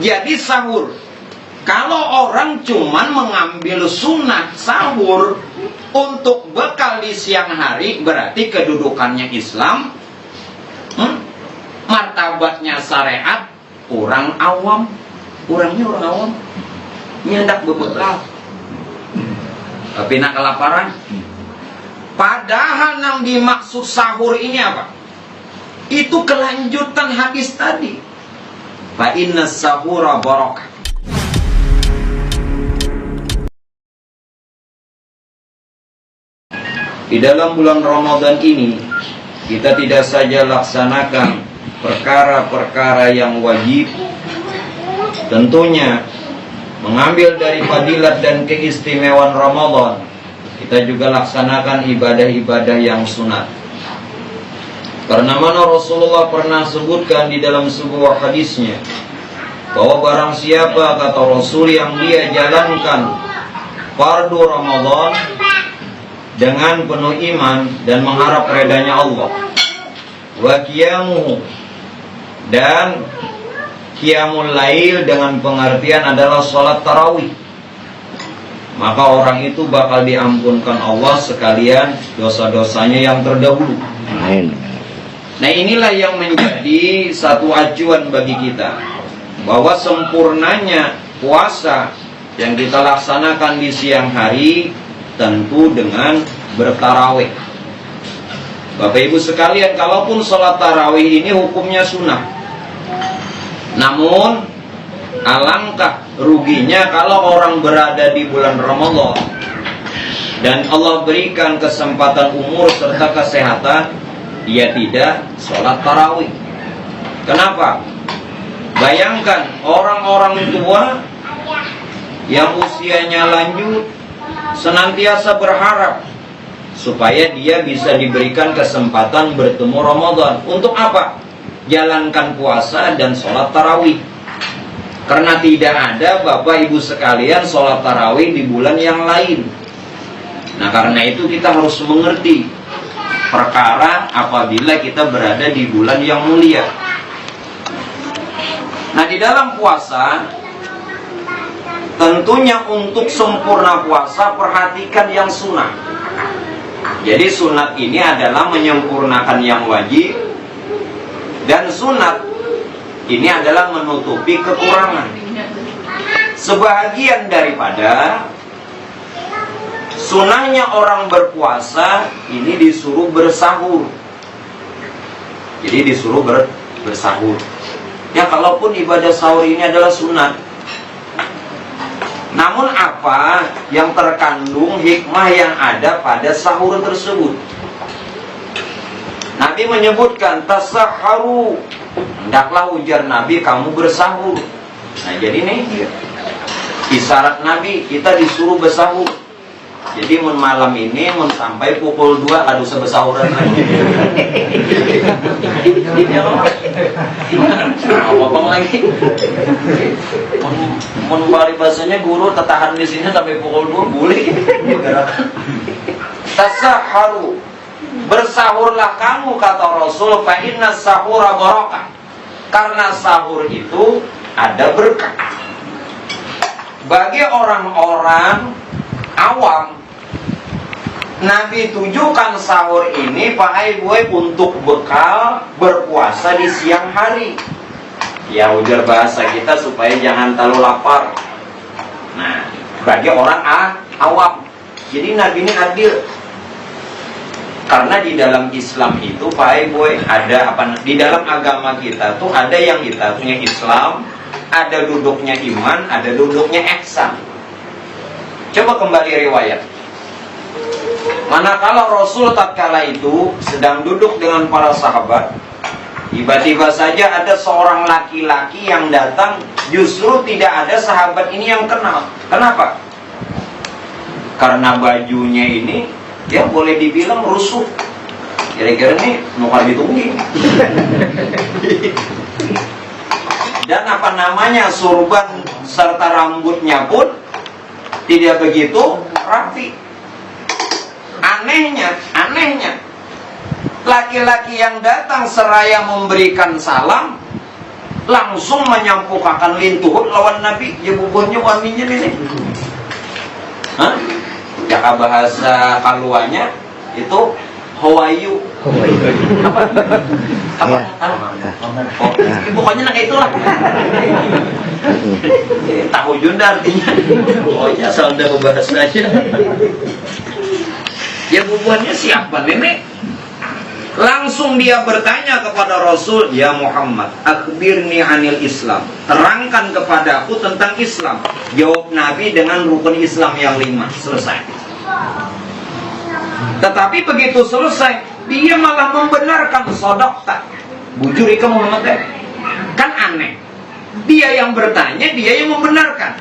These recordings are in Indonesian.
Jadi sahur, kalau orang cuman mengambil sunat sahur untuk bekal di siang hari, berarti kedudukannya Islam, martabatnya syariat, orang awam, orangnya orang awam, nyendak bebekal, tapi nak kelaparan. Padahal yang dimaksud sahur ini apa? Itu kelanjutan hadis tadi. Fa inna sahura barakah. Di dalam bulan Ramadan ini, kita tidak saja laksanakan perkara-perkara yang wajib, tentunya mengambil dari fadilat dan keistimewaan Ramadan, kita juga laksanakan ibadah-ibadah yang sunat. Karena mana Rasulullah pernah sebutkan di dalam sebuah hadisnya, bahwa barang siapa, kata Rasul, yang dia jalankan fardu Ramadan dengan penuh iman dan mengharap redanya Allah, wa qiyamuhu, dan qiyamul lail dengan pengertian adalah sholat tarawih, maka orang itu bakal diampunkan Allah sekalian dosa-dosanya yang terdahulu. Amin. Nah, inilah yang menjadi satu acuan bagi kita, bahwa sempurnanya puasa yang kita laksanakan di siang hari tentu dengan bertarawih. Bapak Ibu sekalian, kalaupun sholat tarawih ini hukumnya sunnah, namun alangkah ruginya kalau orang berada di bulan Ramadan dan Allah berikan kesempatan umur serta kesehatan, dia tidak sholat tarawih. Kenapa? Bayangkan orang-orang tua yang usianya lanjut senantiasa berharap supaya dia bisa diberikan kesempatan bertemu Ramadan. Untuk apa? Jalankan puasa dan sholat tarawih. Karena tidak ada, Bapak Ibu sekalian, sholat tarawih di bulan yang lain. Nah, karena itu kita harus mengerti perkara apabila kita berada di bulan yang mulia. Nah, di dalam puasa, tentunya untuk sempurna puasa, perhatikan yang sunnah. Jadi sunat ini adalah menyempurnakan yang wajib, dan sunat ini adalah menutupi kekurangan. Sebahagian daripada sunahnya orang berpuasa ini disuruh bersahur. Jadi disuruh bersahur. Ya, kalaupun ibadah sahur ini adalah sunat, namun apa yang terkandung hikmah yang ada pada sahur tersebut? Nabi menyebutkan tasahharu, hendaklah, ujar Nabi, kamu bersahur. Nah, jadi nih isyarat Nabi, kita disuruh bersahur. Jadi malam ini sampai pukul 2 aduh sebesahuran lagi. Apa lagi? Mun bahasanya guru tertahan di sini sampai pukul 2 boleh. Tasahharu, bersahurlah kamu, kata Rasul, fa inna sahura barakah. Karena sahur itu ada berkah. Bagi orang-orang awam, Nabi tujukan sahur ini untuk bekal berpuasa di siang hari. Ya, ujar bahasa kita supaya jangan terlalu lapar. Nah, bagi orang awam, jadi Nabi ini adil. Karena di dalam Islam itu ada apa? Di dalam agama kita tuh ada yang kita punya Islam, ada duduknya iman, ada duduknya ihsan. Coba kembali riwayat. Manakala Rasul tatkala itu sedang duduk dengan para sahabat, tiba-tiba saja ada seorang laki-laki yang datang, justru tidak ada sahabat ini yang kenal. Kenapa? Karena bajunya ini, ya boleh dibilang rusuh. Kira-kira nih nukar ditunggi. Dan apa namanya, surban serta rambutnya pun tidak begitu rapi. Anehnya, laki-laki yang datang seraya memberikan salam, langsung menyampaikan lintuh lawan Nabi. Ya bubuhnya waminya ini. Hah? Jaka bahasa kaluanya itu Hawayu. Apa? Oh, pokoknya nak itulah. Tahu Junda artinya. Pokoknya asal dari bahasanya. Ya bubuhannya siapa nenek? Langsung dia bertanya kepada Rasul, "Ya Muhammad, akhbirni anil Islam." Terangkan kepadaku tentang Islam. Jawab Nabi dengan rukun Islam yang 5. Selesai. Tetapi begitu selesai, dia malah membenarkan sodokta. Bujur ika Muhammad. Kan aneh. Dia yang bertanya, dia yang membenarkan.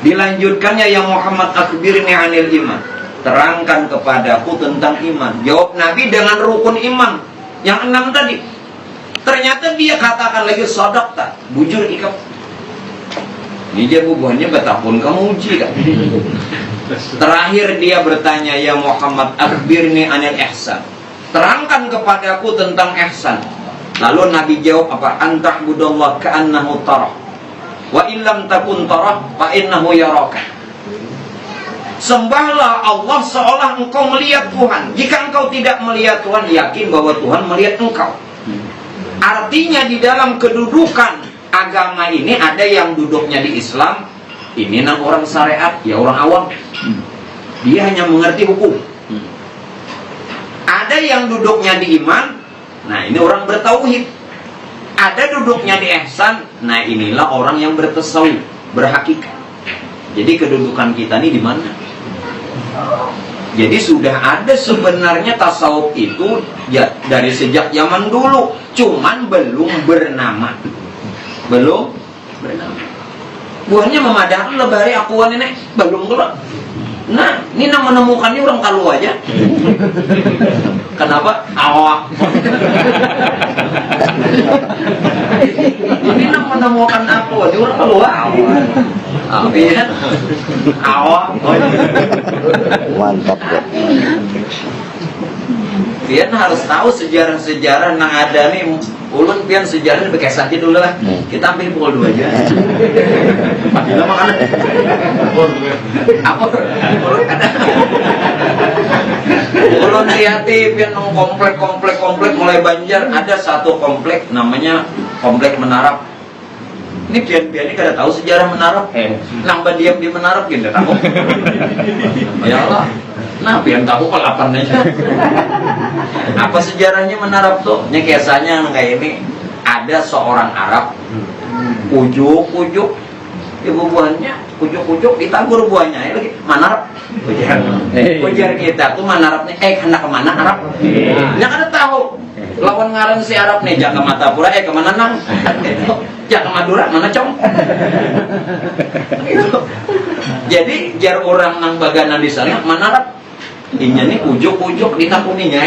Dilanjutkannya, "Ya Muhammad, akhbirni anil iman." Terangkan kepadaku tentang iman. Jawab Nabi dengan rukun iman yang 6 tadi. Ternyata dia katakan lagi sodokta. Bujur ika. Ini dia bubuhannya betapun kamu uji kan. Terakhir dia bertanya, "Ya Muhammad, akhbirni anil ihsan." Terangkan kepadaku tentang ihsan. Lalu Nabi jawab apa? "Antah budallah ka'annahu tarah. Wa illam takun tarah fa innahu yaraka." Sembahlah Allah seolah engkau melihat Tuhan. Jika engkau tidak melihat Tuhan, yakin bahwa Tuhan melihat engkau. Artinya di dalam kedudukan agama ini ada yang duduknya di Islam, ini orang syariat, ya orang awam. Dia hanya mengerti hukum. Ada yang duduknya di iman, nah ini orang bertauhid. Ada duduknya di ihsan, nah inilah orang yang bertasawuf, berhakikat. Jadi kedudukan kita ini di mana? Jadi sudah ada sebenarnya tasawuf itu ya dari sejak zaman dulu, cuman belum bernama. Belum bernama. Buahnya memadahkan lebari akuan ini belum keluar. Nah, ini menemukannya orang kalu aja. Kenapa? Awak. Ini menemukan aku aja orang kalu awak. Iya. Awak. Mantap ya. Pian harus tahu sejarah-sejarah yang ada nih. Ulun pian sejarahnya bekas aja dulu lah. Kita ambil pukul 2 aja. Padahal makanan. Apa? Ulun ada. Ulun liati pian komplek mulai Banjar ada satu komplek namanya komplek Menarap. Ini pian-pian ini kada tahu sejarah Menarap. Nambah diam di Menarap gitu tahu. Ya Allah. Nah, pian tahu kelapan aja. Apa sejarahnya Menarap tuh? Ini kisahnya kayak ini. Ada seorang Arab, ujuk-ujuk ibu buahnya, ujuk-ujuk ditagur buahnya. Ya lagi Menarap. Ujar kita tuh Menarapnya, hendak kemana Arab? Nggak ada tahu. Lawan ngaran si Arab nih, jangan ke Matapura, kemana nang? Jangan ke Madura, mana cong? Jadi jar orang nang bagana di sana Menarap. Inya nih ujuk-ujuk ditakuninya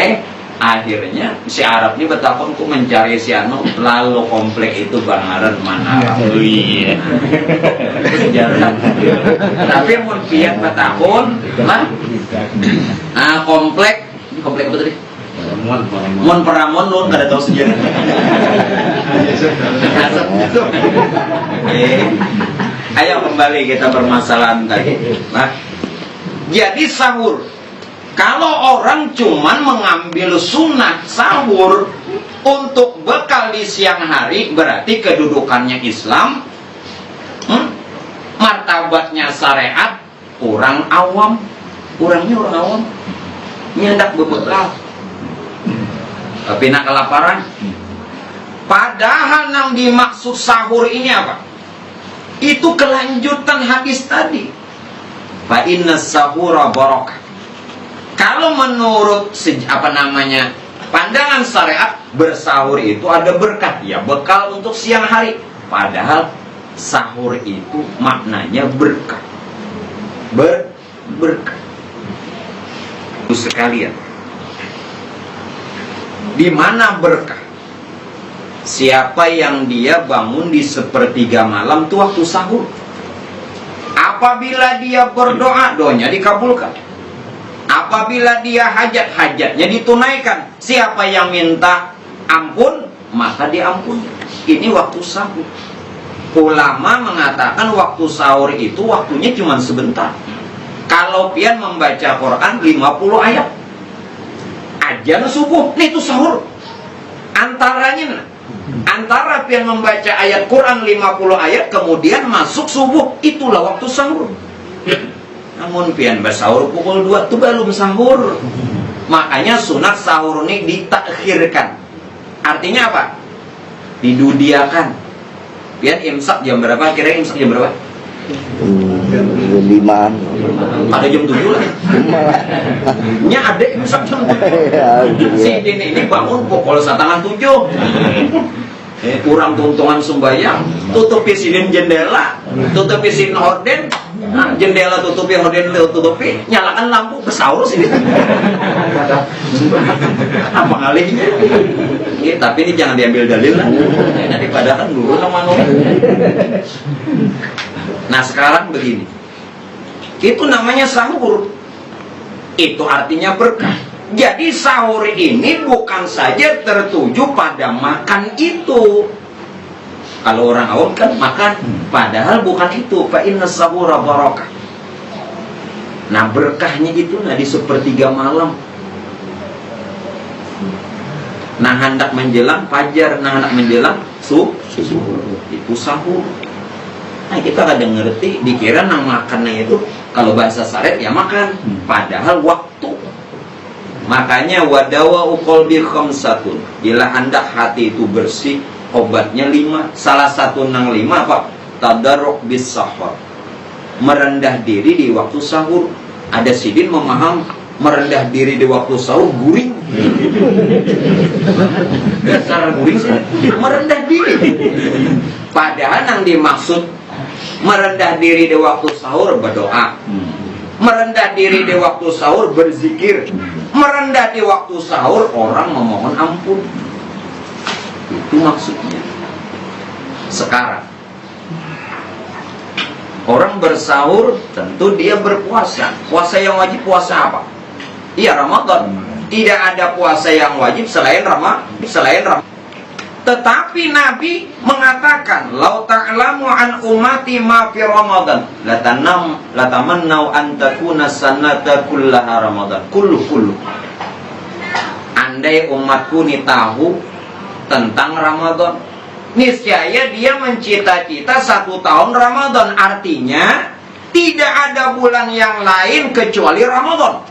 akhirnya si Arab ini betapa ku mencari si anu lalu komplek itu bangaran Menarap. Iya. Sejarah. Tapi mun pian betahun mah. Nah, komplek apa tadi? Mon Paramon lu kada tahu sejarah. Ayo kembali kita permasalahan tadi. Nah, jadi sahur. Kalau orang cuman mengambil sunnah sahur untuk bekal di siang hari, berarti kedudukannya Islam, martabatnya syariat, orang awam, orangnya orang awam, nyendak bebekal, tapi nak kelaparan. Padahal yang dimaksud sahur ini apa? Itu kelanjutan hadis tadi. Fa inna sahura barakah. Kalau menurut pandangan syariat, bersahur itu ada berkah, ya bekal untuk siang hari. Padahal sahur itu maknanya berkah, berkah. Sekalian, di mana berkah? Siapa yang dia bangun di sepertiga malam itu waktu sahur, apabila dia berdoa, doanya dikabulkan. Apabila dia hajat-hajatnya ditunaikan. Siapa yang minta ampun, maka diampuni. Ini waktu sahur. Ulama mengatakan waktu sahur itu waktunya cuma sebentar. Kalau pian membaca Quran 50 ayat, ajan subuh, nah itu sahur. Antara pian membaca ayat Quran 50 ayat kemudian masuk subuh, itulah waktu sahur. Namun pian bersahur pukul 2 itu belum sahur. Makanya sunat sahur ini ditakhirkan. Artinya apa? Didudiakan. Pian imsak jam berapa? Kira imsak jam berapa? Jam 5. Ada jam 7 lah. Nya ada imsak jam 7. Si ini bangun pukul 6:30. Kurang tuntungan sembahyang, tutupi sinin jendela, tutupi sinin horden, jendela tutupi, horden tutupi, nyalakan lampu, bersahur sini. Apa ngalihnya? Ya, tapi ini jangan diambil dalil lah. Nanti padahal dulu sama Nah sekarang begini, itu namanya sahur. Itu artinya berkah. Jadi sahur ini bukan saja tertuju pada makan itu. Kalau orang awam kan makan, padahal bukan itu. Fa inna sahura barakah. Nah berkahnya itu di sepertiga malam. Nah hendak menjelang fajar, nah hendak menjelang subuh, itu sahur. Nah kita kadang ngerti, dikira nang makannya itu kalau bahasa syariat ya makan, padahal waktu. Makanya wadawa qalbi khamsatun. Bila hendak hati itu bersih, obatnya 5. Salah satu nang 5 apa? Tadarruk bis sahur. Merendah diri di waktu sahur. Ada sidin memaham merendah diri di waktu sahur guring. Dasar guring sih. Merendah diri. Padahal yang dimaksud merendah diri di waktu sahur berdoa. Merendah diri di waktu sahur berzikir. Merendah di waktu sahur orang memohon ampun. Itu maksudnya. Sekarang orang bersahur tentu dia berpuasa. Puasa yang wajib puasa apa? Iya Ramadan. Tidak ada puasa yang wajib selain Ramadan. Tetapi Nabi mengatakan, "Lau ta'lamu an ummati ma fi Ramadan, latamannau an takuna sanata kullaha Ramadan." Kullu. Andai umatku ini tahu tentang Ramadan, niscaya dia mencita-cita 1 tahun Ramadan. Artinya tidak ada bulan yang lain kecuali Ramadan.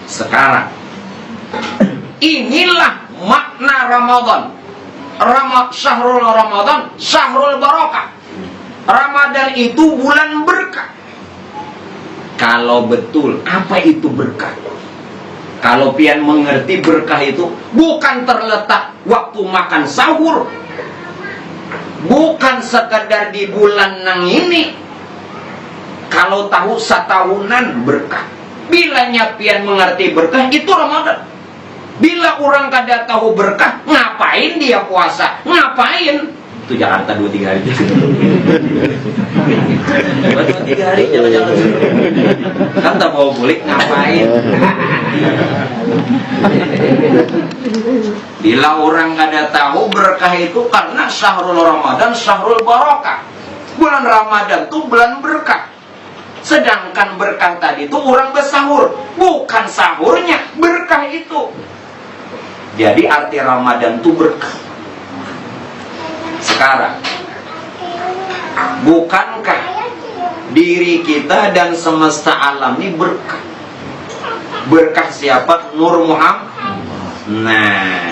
Sekarang inilah makna Ramadan. Syahrul Ramadan, syahrul barakah. Ramadan itu bulan berkah. Kalau betul, apa itu berkah? Kalau pian mengerti berkah itu bukan terletak waktu makan sahur, bukan sekedar di bulan nang ini. Kalau tahu setahunan berkah. Bilanya pian mengerti berkah itu Ramadan. Bila orang kada tahu berkah, ngapain dia puasa? Ngapain? Itu Jakarta 2-3 hari. 2-3 hari jangan-jangan. Kan tak mau balik ngapain? Bila orang kada tahu berkah itu karena syahrul Ramadan, syahrul barakah. Bulan Ramadan itu bulan berkah. Sedangkan berkah tadi itu orang bersahur, bukan sahurnya, berkah itu. Jadi arti Ramadan itu berkah. Sekarang, bukankah diri kita dan semesta alam ini berkah? Berkah siapa? Nur Muhammad. Nah,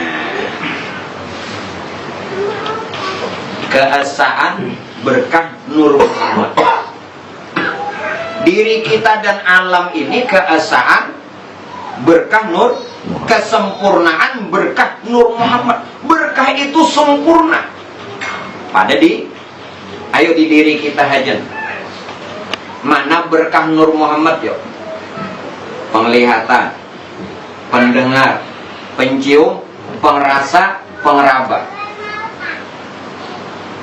keesaan berkah Nur Muhammad. Diri kita dan alam ini keesaan berkah Nur, kesempurnaan berkah Nur Muhammad. Berkah itu sempurna. Ayo di diri kita aja. Mana berkah Nur Muhammad yuk? Penglihatan, pendengar, pencium, pengrasa, pengeraba.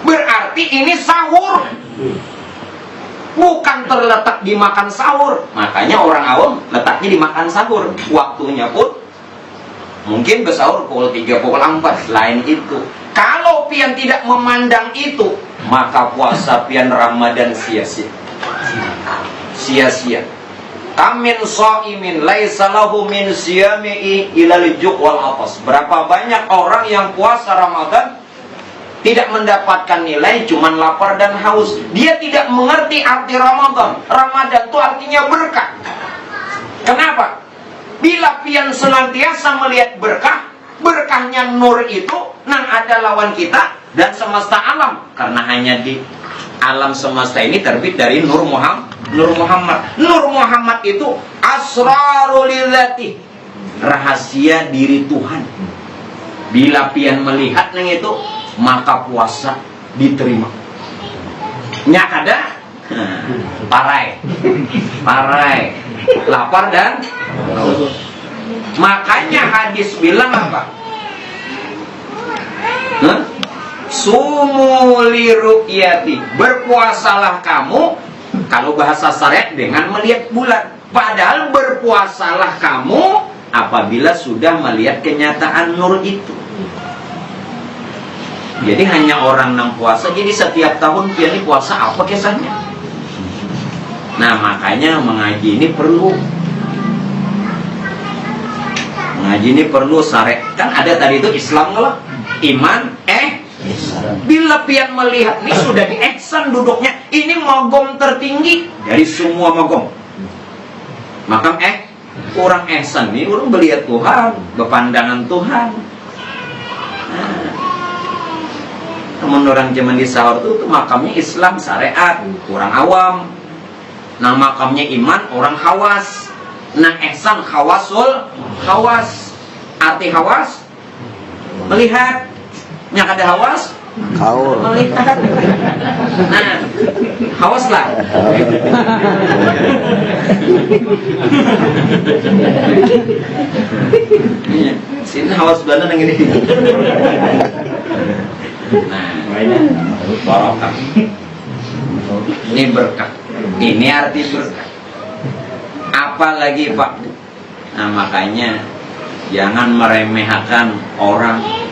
Berarti ini sahur. Bukan terletak di makan sahur. Makanya orang awam letaknya di makan sahur. Waktunya pun Mungkin bersahur pukul 3, pukul 4. Lain itu. Kalau pian tidak memandang itu, maka puasa pian Ramadan sia-sia. Sia-sia. Kamin sha'imin laisa lahu min siyamihi ilal ju' wal atas. Berapa banyak orang yang puasa Ramadan tidak mendapatkan nilai, cuman lapar dan haus. Dia tidak mengerti arti Ramadan. Ramadan itu artinya berkah. Kenapa? Bila pian senantiasa melihat berkah, berkahnya nur itu nang ada lawan kita dan semesta alam. Karena hanya di alam semesta ini terbit dari Nur Muhammad. Nur Muhammad itu asrarul lidzati, rahasia diri Tuhan. Bila pian melihat nang itu, maka puasa diterima. Nyak ada parai, lapar dan makanya hadis bilang apa? Sumu li ru'yati, berpuasalah kamu, kalau bahasa syariat dengan melihat bulan. Padahal berpuasalah kamu apabila sudah melihat kenyataan nur itu. Jadi hanya orang yang puasa, jadi setiap tahun dia ini puasa apa kisahnya? Nah makanya mengaji ini perlu. Mengaji ini perlu syariat. Kan ada tadi itu Islam lah, iman, bila pian melihat ini sudah di ihsan duduknya, ini magom tertinggi dari semua magom. Makam orang ihsan ini orang melihat Tuhan, berpandangan Tuhan. Teman orang zaman di sahur itu makamnya Islam syariat, orang awam. Nah makamnya iman orang hawas. Nah ihsan hawasul hawas. Arti hawas melihat. Yang ada hawas kaul melihat. Nah hawas lah. Sini hawas Belanda yang ini. Nah barokah. Ini berkah. Ini arti berkah. Apalagi Pak. Nah makanya jangan meremehkan orang.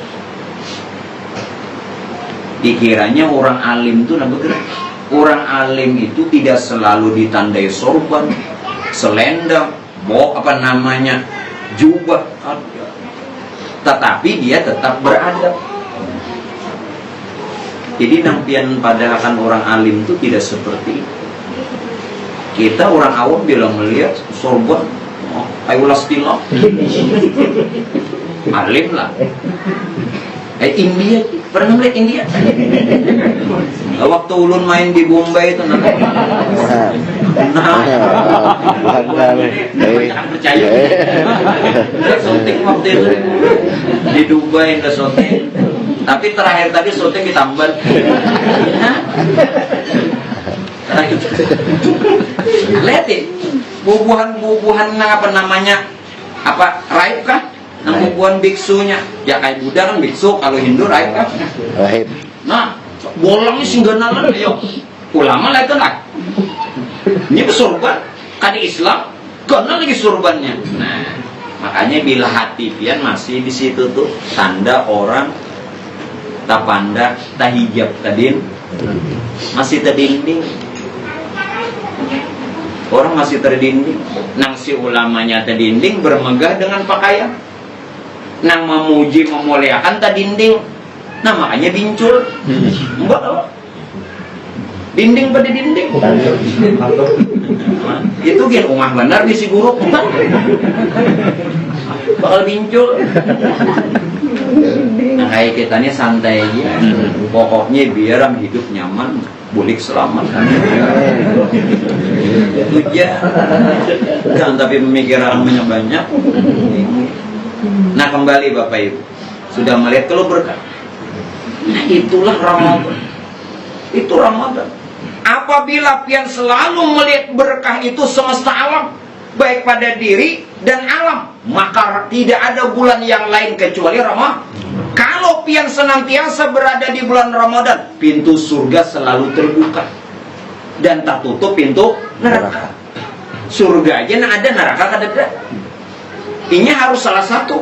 Dikiranya orang alim itu bergerak. Orang alim itu tidak selalu ditandai sorban, selendang, jubah. Tetapi dia tetap beradab. Jadi nampian padahal orang alim itu tidak seperti itu. Kita orang awam bilang melihat sorban, ayolah stilah, alim lah. India, pernah melihat India? Waktu ulun main di Bombay itu jangan percaya. Udah syuting waktu itu di Dubai, udah syuting. Tapi terakhir tadi syuting di Tamban. Lihat ya, bubuhan apa namanya? Raib kah? Nah, bubuhan biksunya, ya kayak Buddha kan biksu, kalau Hindu raib kan? Raib. Nah, bolongnya singganalan, ayo. Ulama lah itu lah. Ini bersorban, kan di Islam, karena lagi sorbannya. Nah, makanya bila hati pian masih di situ tuh tanda orang tak pandang, tak hijab tadin, masih terdinding. Orang masih terdinding. Nang si ulamanya terdinding bermegah dengan pakaian. Nang memuji memuliakan terdinding. Nah makanya bincul. Enggak tahu. Dinding pada dinding. Itu kan umah benar di si guru. Bakal bincul. Nah kayak kita nih santai aja. Pokoknya biar hidup nyaman, bulik selamat. Itu aja. Jangan tapi pemikiran banyak-banyak. Nah kembali Bapak Ibu, sudah melihat kalau berkah. Nah itulah Ramadan. Itu Ramadan. Apabila pian selalu melihat berkah itu semesta alam, baik pada diri dan alam, maka tidak ada bulan yang lain kecuali Ramadan. Kalau pian senantiasa berada di bulan Ramadan, pintu surga selalu terbuka dan tak tutup pintu neraka. Surga aja nah ada, neraka ada. Ini harus salah satu.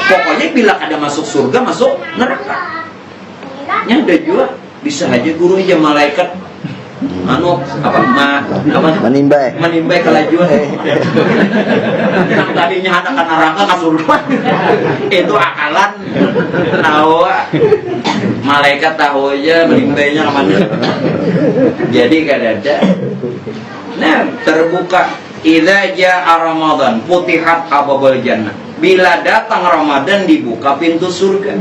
Pokoknya bila ada masuk surga, masuk neraka. Nya ada juga bisa aja guru aja malaikat menimbai kelajuan. Yang tadinya anak neraka ke surga itu akalan tahu. Malaikat tahu aja menimbainya kemana. Jadi kadada. Nah, terbuka idza jaa Ramadan futihat abwabul jannah. Bila datang Ramadan dibuka pintu surga.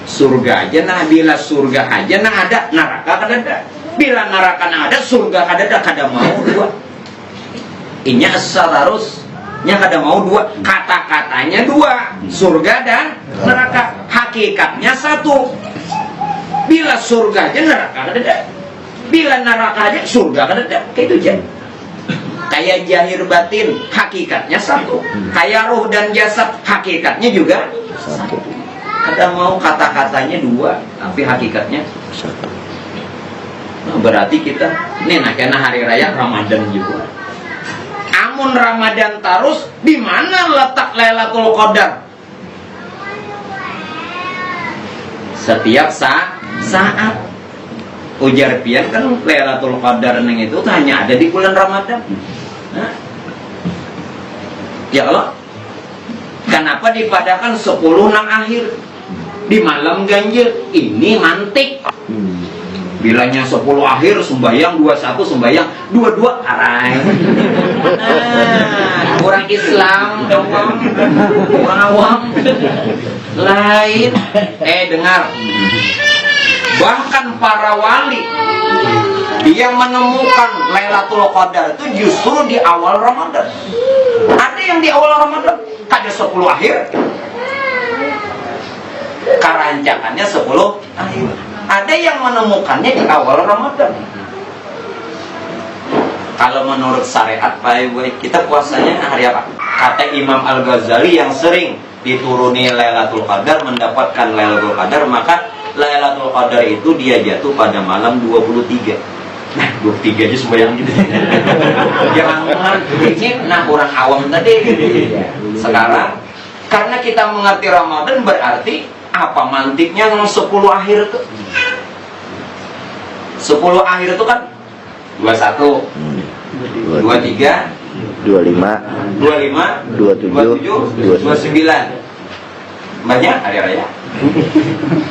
Surga aja nah, bila surga aja nah ada, neraka kadada. Bila neraka nah ada, surga kadada, kada mau dua. Inya asararus nya kada mau dua. Kata-katanya dua, surga dan neraka. Hakikatnya satu. Bila surga aja neraka kadada. Bila neraka aja surga kadada. Kayak itu aja. Kayak jahir batin, hakikatnya satu. Kayak ruh dan jasad, hakikatnya juga satu. Ada mau kata-katanya dua, tapi hakikatnya satu. Nah, berarti kita ini nak kena hari raya Ramadan juga. Amun Ramadan terus, di mana letak Lailatul Qadar? Setiap saat. Ujar pian kan Lailatul Qadar neng itu hanya ada di bulan Ramadan. Nah. Ya Allah, kenapa dipadakan 10 nang akhir di malam ganjil? Ini mantik. Bilanya 10 akhir sembahyang 21 sembahyang 22 arai. Orang Islam dong, orang awam lain. Dengar. Bahkan para wali yang menemukan Lailatul Qadar itu justru di awal Ramadan. Ada yang di awal Ramadan, kada 10 akhir. Karancangannya 10 akhir. Ada yang menemukannya di awal Ramadan. Kalau menurut syariat baik, kita puasanya hari apa? Kata Imam Al-Ghazali yang sering dituruni Lailatul Qadar, mendapatkan Lailatul Qadar, maka Lailatul Qadar itu dia jatuh pada malam 23. Nah, 23 aja sembahyang gitu. Jangan ini nah orang awam tadi. Sekarang karena kita mengerti Ramadan berarti apa mantiknya yang 10 akhir itu? 10 akhir itu kan 21, 23, 25, 27, 29. Banyak hari raya.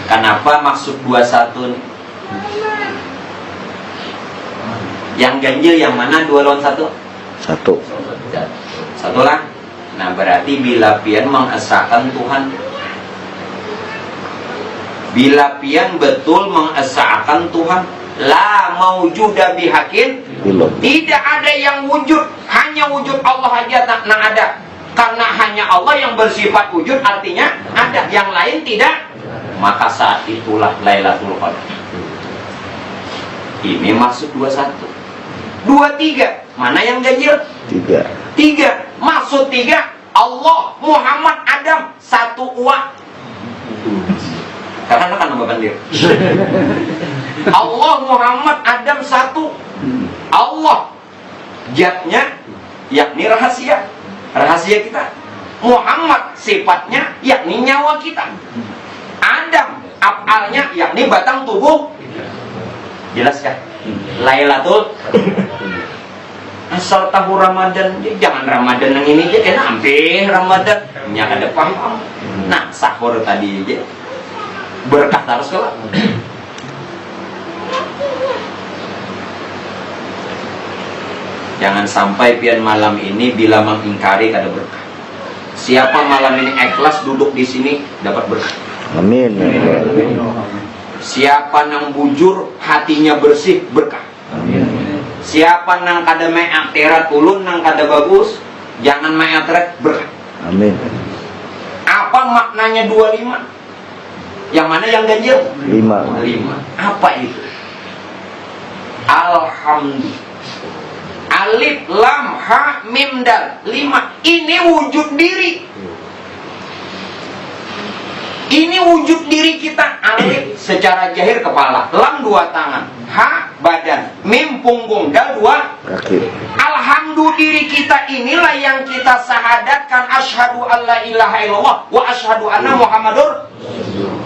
Kenapa maksud 21 nih? Yang ganjil yang mana 2 lawan 1? 1 lah. Nah berarti bila pian mengesahkan Tuhan, bila pian betul mengesahkan Tuhan, la maujuda bihakin, tidak ada yang wujud, hanya wujud Allah aja tak ada. Karena hanya Allah yang bersifat wujud, artinya ada, yang lain tidak. Maka saat itulah Lailatul Qadar. Ini maksud 21. 23, mana yang ganjil? 3. Maksud 3, Allah, Muhammad, Adam, satu uang. Karena kan nama bandir. Allah, Muhammad, Adam, satu. Allah, zatnya, yakni rahasia kita. Muhammad sifatnya yakni nyawa kita. Adam af'alnya yakni batang tubuh. Jelas kan? Lailatul. Asal tahu Ramadan, jangan Ramadan yang ini aja, hampir Ramadan nya kada paham. Nah, sahur tadi aja berkah terus kelak. Jangan sampai pian malam ini bila mengingkari kada berkah. Siapa malam ini ikhlas duduk di sini dapat berkah. Amin. Siapa nang bujur hatinya bersih berkah. Amin. Siapa nang kada main akhirat ulun nang kada bagus, jangan main akhirat berkah. Amin. Apa maknanya 25? Yang mana yang ganjil? 5. Apa itu? Alhamdulillah. Alif, lam, ha, mim, dal. 5. Ini wujud diri. Ini wujud diri kita. Alif secara zahir kepala, lam 2 tangan, ha badan, mim punggung, dal 2 kaki. Alhamdulillah. Alhamdu diri kita inilah yang kita syahadatkan asyhadu alla ilaha illallah wa asyhadu anna Muhammadur.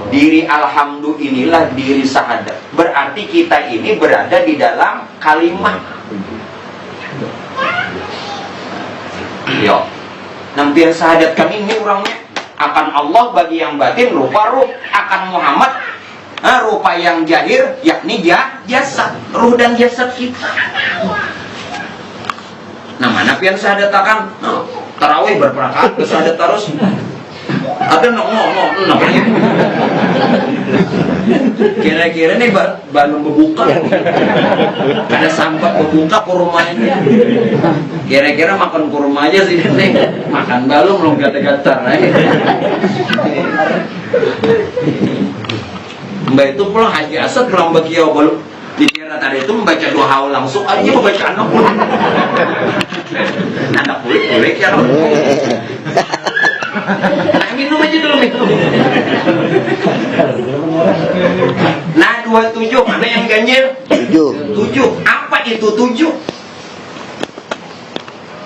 Diri alhamdu inilah diri syahadat. Berarti kita ini berada di dalam kalimat. Yo, nampian syahadatkan ini orangnya akan Allah bagi yang batin rupa ruh, akan Muhammad rupa yang jahir yakni jasad, ruh dan jasad kita. Nah, mana pian syahadatkan tarawih berperakaat syahadat terus. Ada namanya. Kira-kira nih Bandung berbuka. Ada sambat berbuka kurmanya. Kira-kira makan kurma aja sih nih. Makan balung belum gatal-gatal. Mbak itu pulang haji asad pulang bakiau balu. Dikira tadi itu membaca dua haul langsung aja membaca anak pulang. Anak kulit ya. Nah, minum aja dulu minum. Nah 27 mana yang ganjil? 7. Apa itu 7?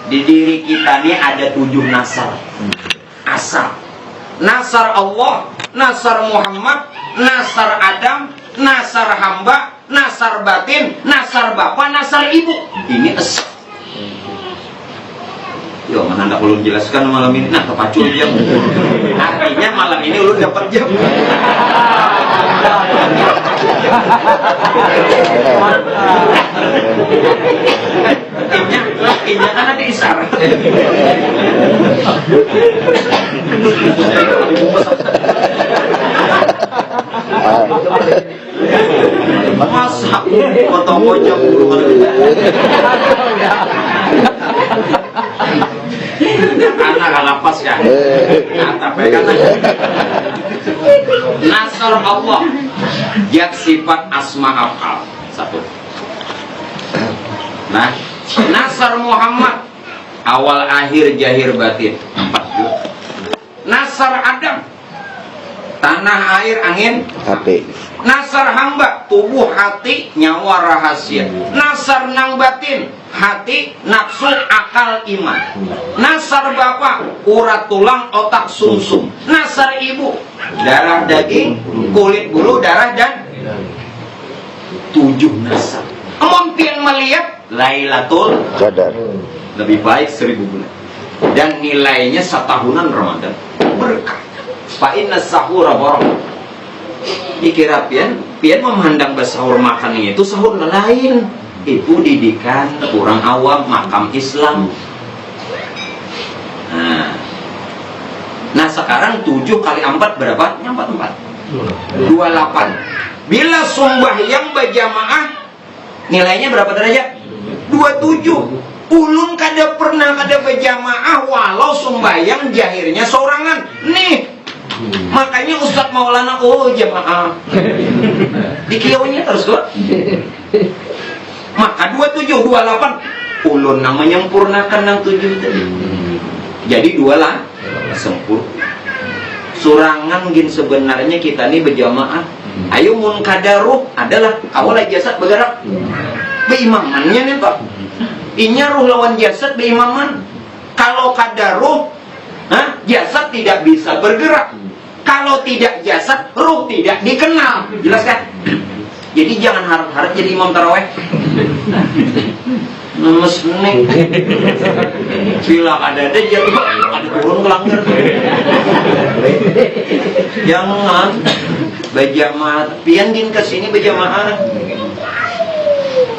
Di diri kita nih ada 7 nasar. Asal. Nasar Allah, nasar Muhammad, nasar Adam, nasar hamba, nasar batin, nasar bapak, nasar ibu. Ini asal. Yo, mana anda belum jelaskan malam ini? Nah, kepacu jam. Artinya malam ini lu dapat jam. Lakinya kan ada isyarat. Masa potong bocok anak lapas ya. Tapi kan nasar Allah yang sifat asma af'al 1. Nah, nasar Muhammad awal akhir jahir batin 4. Nasar Adam tanah air angin hati. Nasar hamba tubuh hati nyawa rahasia. Nasar nang batin hati nafsu akal iman. Nasar bapak urat tulang otak sumsum. Nasar ibu darah daging kulit bulu darah dan 7 nasar. Mungkin melihat Lailatul Qadar lebih baik 1000 bulan dan nilainya setahunan Ramadan berkah. Fa inna sahura barakah. Dikira pian memandang bersahur makan itu sahur lain. Itu didikan orang awam makam Islam. Nah sekarang 7 kali 4 berapa? 4. 28. Bila sembahyang berjamaah nilainya berapa derajat? 27. Ulun kada pernah kada berjamaah walau sembahyang jahirnya sorangan. Nih makanya Ustadz Maulana jamaah di kiaunya terus kok. Maka 27, 28 ulun namanya menyempurnakan yang 7 tadi. Jadi 2 lah sempurna. Surangan gin sebenarnya kita nih berjamaah. Ayo mun kadaruh adalah awal jasad bergerak. Beimamannya nih Pak. Inya ruh lawan jasad beimaman. Kalau kadaruh jasad tidak bisa bergerak. Kalau tidak jasad, ruh tidak dikenal. Jelas kan? Jadi jangan harap-harap jadi imam taraweh. Nemes nih. Bila ada jatuh, ada turun kelanggar. Jangan berjamaah. Pian din kesini berjamaah.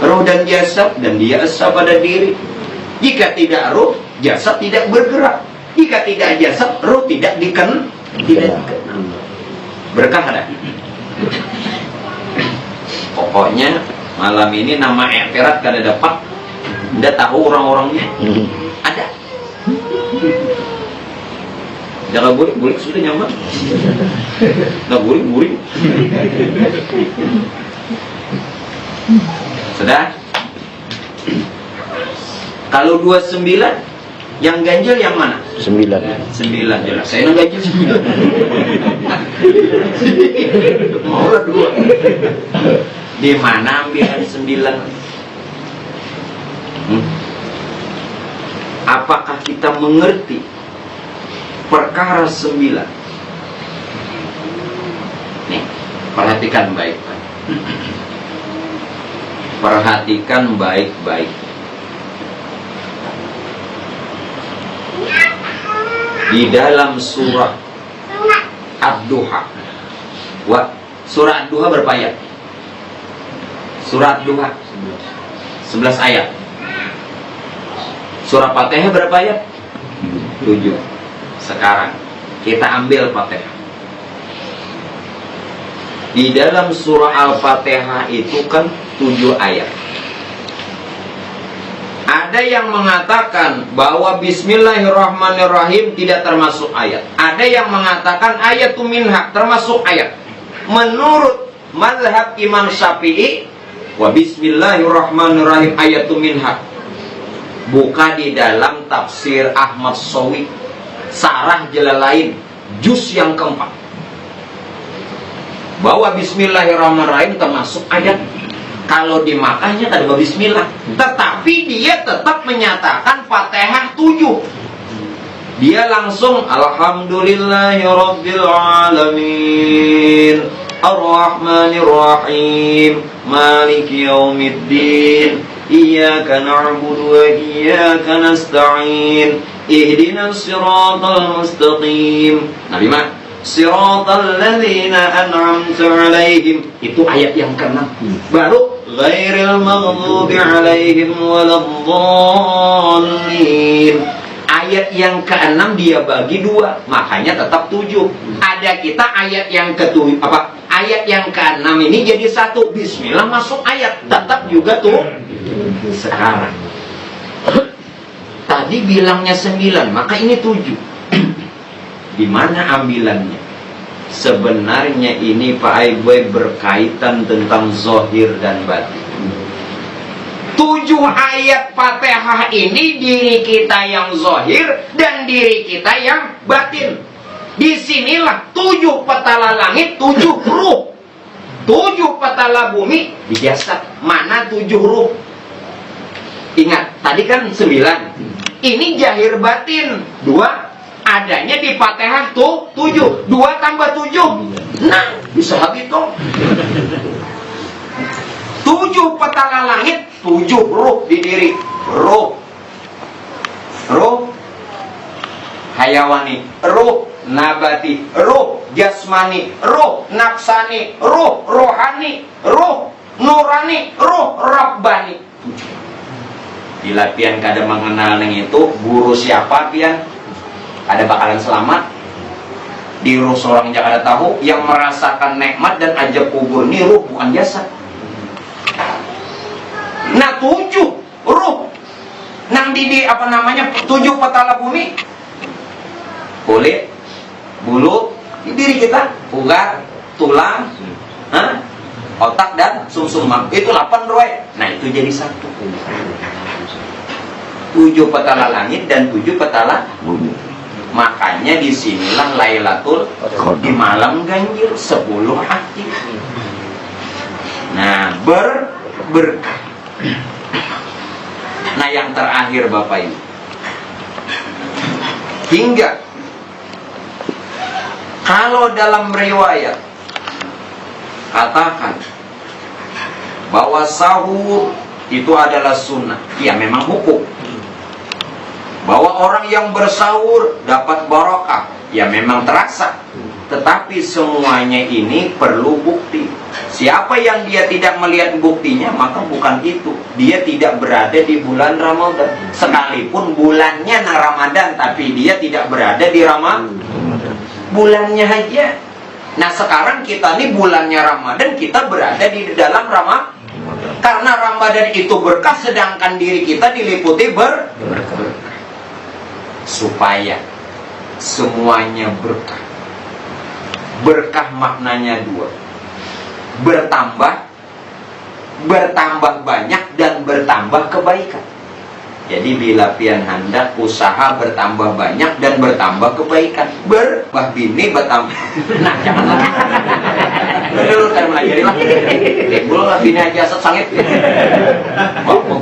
Ruh dan jasad dan dia esa pada diri. Jika tidak ruh, jasad tidak bergerak. Jika tidak jasad, ruh tidak dikenal. Berkah ada. Pokoknya malam ini nama etirat kada dapat. Anda tahu orang-orangnya ada. Jangan burik sudah nyaman. Nggak burik. Sudah. Kalau 29 yang ganjil yang mana? 9 jelas. Saya nggak ganjil 9. Mau 2. Di mana ambilan 9? Apakah kita mengerti perkara 9? Nih, perhatikan baik-baik. Perhatikan baik-baik. Di dalam surah Ad-Duha. Surah Ad-Duha berapa ayat? Surah Ad-Duha 11 ayat. Surah Fatihah berapa ayat? 7. Sekarang kita ambil Fatihah. Di dalam surah Al-Fatihah itu kan 7 ayat. Ada yang mengatakan bahwa Bismillahirrahmanirrahim tidak termasuk ayat. Ada yang mengatakan ayatun minha termasuk ayat. Menurut mazhab Imam Syafi'i, wa Bismillahirrahmanirrahim ayatun minha. Buka di dalam tafsir Ahmad Shawi, Sarah Jalalain, juz yang keempat, bahwa Bismillahirrahmanirrahim termasuk ayat. Kalau di Makkahnya tak ada Bismillah, tetapi dia tetap menyatakan Fatihah 7. Dia langsung Alhamdulillahirabbil alamin Ar-Rahmanirrahim Maliki yaumiddin Iyyaka na'budu wa iyyaka nasta'in Ihdinas siratal mustaqim. Nabi mah Siratal ladzina an'amta 'alaihim, itu ayat yang ke-6. Baru ghairil maghdubi 'alaihim waladdallin. Ayat yang ke-6 dia bagi 2, makanya tetap 7. Ada kita ayat yang ke-7 ayat yang ke-6 ini jadi 1. Bismillah masuk ayat, tetap juga tuh. Sekarang tadi bilangnya 9, maka ini 7. Di mana ambilannya? Sebenarnya ini Pak Aiboy berkaitan tentang zahir dan batin. 7 ayat Fatihah ini diri kita yang zahir dan diri kita yang batin. Disinilah 7 petala langit, 7 ruh, 7 petala bumi di jasad. Mana 7 ruh? Ingat, tadi kan 9. Ini zahir batin 2. Adanya di Fatihah tuh 7. 2 tambah 7. Nah, bisa hitung. 7 petala langit, 7 ruh di diri. Ruh hayawani, ruh nabati, ruh jasmani, ruh nafsani, ruh rohani, ruh nurani, ruh rabbani. 7. Bila pian kada mengenal yang itu, guru siapa pian? Ada bakalan selamat. Di ruh seorang yang ada tahu, yang merasakan nikmat dan ajab kubur ini ruh, bukan jasad. Nah 7 ruh nang di 7 petala bumi. Kulit, bulu, di diri kita, urat, tulang, otak dan sumsum. Itu 8 roe. Nah itu jadi 1. 7 petala langit dan 7 petala bumi. Makanya disinilah Lailatul di malam ganjil 10 hati. Nah berkah. Nah yang terakhir Bapak Ibu, hingga kalau dalam riwayat katakan bahwa sahur itu adalah sunnah, ya memang hukum. Bahwa orang yang bersahur dapat barokah, ya memang terasa. Tetapi semuanya ini perlu bukti. Siapa yang dia tidak melihat buktinya, maka bukan itu. Dia tidak berada di bulan Ramadan. Sekalipun bulannya Ramadan, tapi dia tidak berada di Ramadan. Bulannya aja. Nah sekarang kita nih bulannya Ramadan, kita berada di dalam Ramadan. Karena Ramadan itu berkah, sedangkan diri kita diliputi berkah. Supaya semuanya berkah. Berkah maknanya 2. Bertambah banyak dan bertambah kebaikan. Jadi bila pian hendak usaha bertambah banyak dan bertambah kebaikan. Bah bini bertambah. Nah jangan lagi. Dulu kan melajari lah. Belum lah bini aja sangit.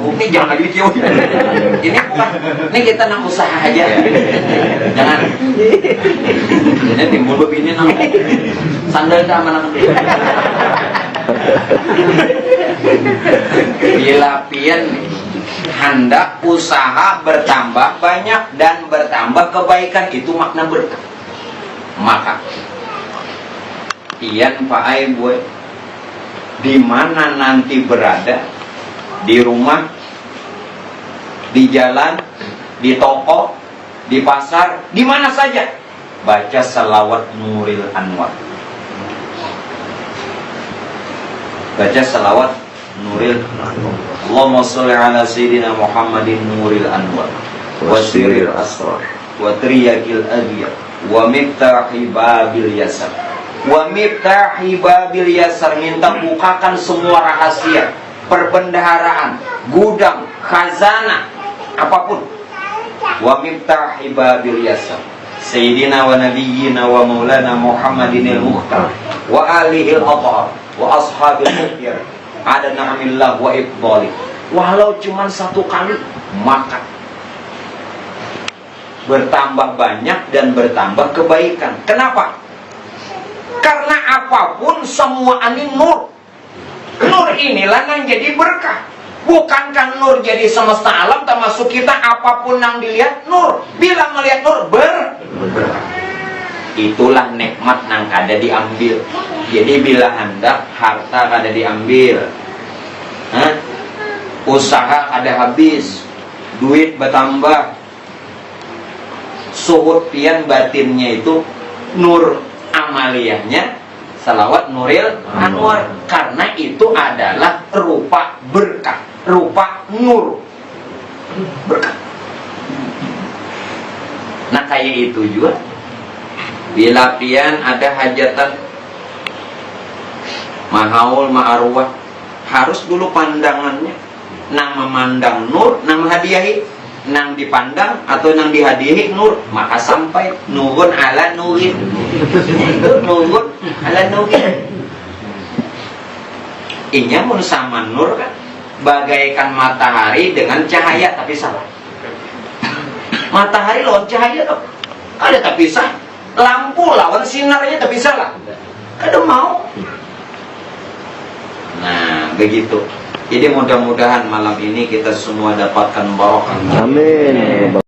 Bu, ini jangan lagi jauh. Ini bukan, ini kita nak usaha aja. Jangan. Ini timbul begini nak. Sandal ke mana kan? Bila pian hendak usaha bertambah banyak dan bertambah kebaikan, itu makna berkah. Maka pian Pak Ai boy, di mana nanti berada, di rumah, di jalan, di toko, di pasar, di mana saja, baca salawat Nuril Anwar. Baca salawat Nuril Anwar. Allahumma sholli ala sayyidina Muhammadin Nuril Anwar wa sirril asrar wa triyakil adiyah wa miftahi babil yasar. Wa miftahi babil yasar, minta bukakan semua rahasia, perbendaharaan, gudang, khazanah, apapun. Wa miftahi babil yasar Sayyidina wa nabiyyina wa maulana Muhammadinil Mukhtar wa alihil athar wa ashabil mukhyar ada na'amillah wa ibdali. Walau cuma satu kali, maka bertambah banyak dan bertambah kebaikan. Kenapa? Karena apapun semua ini nur. Nur inilah yang jadi berkah. Bukankah nur jadi semesta alam, termasuk kita, apapun yang dilihat nur. Bila melihat nur berkah. Itulah nikmat yang kada diambil. Jadi bila hendak harta kada diambil, usaha ada habis, duit bertambah, suhud pian batinnya itu nur amaliyahnya salawat Nuril Anwar, karena itu adalah rupa berkah, rupa nur berkah. Nah kayak itu juga bila pian ada hajatan mahaul ma'arwah, harus dulu pandangannya nang memandang nur, nang menghadiahi, nang dipandang atau nang dihadiahi nur, maka sampai nurun ala nurin. Itu nurun ala nurin. Inya mun sama nur kan bagaikan matahari dengan cahaya, tapi salah. Matahari lawan cahaya dong, ada tapi sah. Lampu lawan sinarnya, tapi salah. Kada mau. Nah begitu. Jadi mudah-mudahan malam ini kita semua dapatkan barokah. Amin.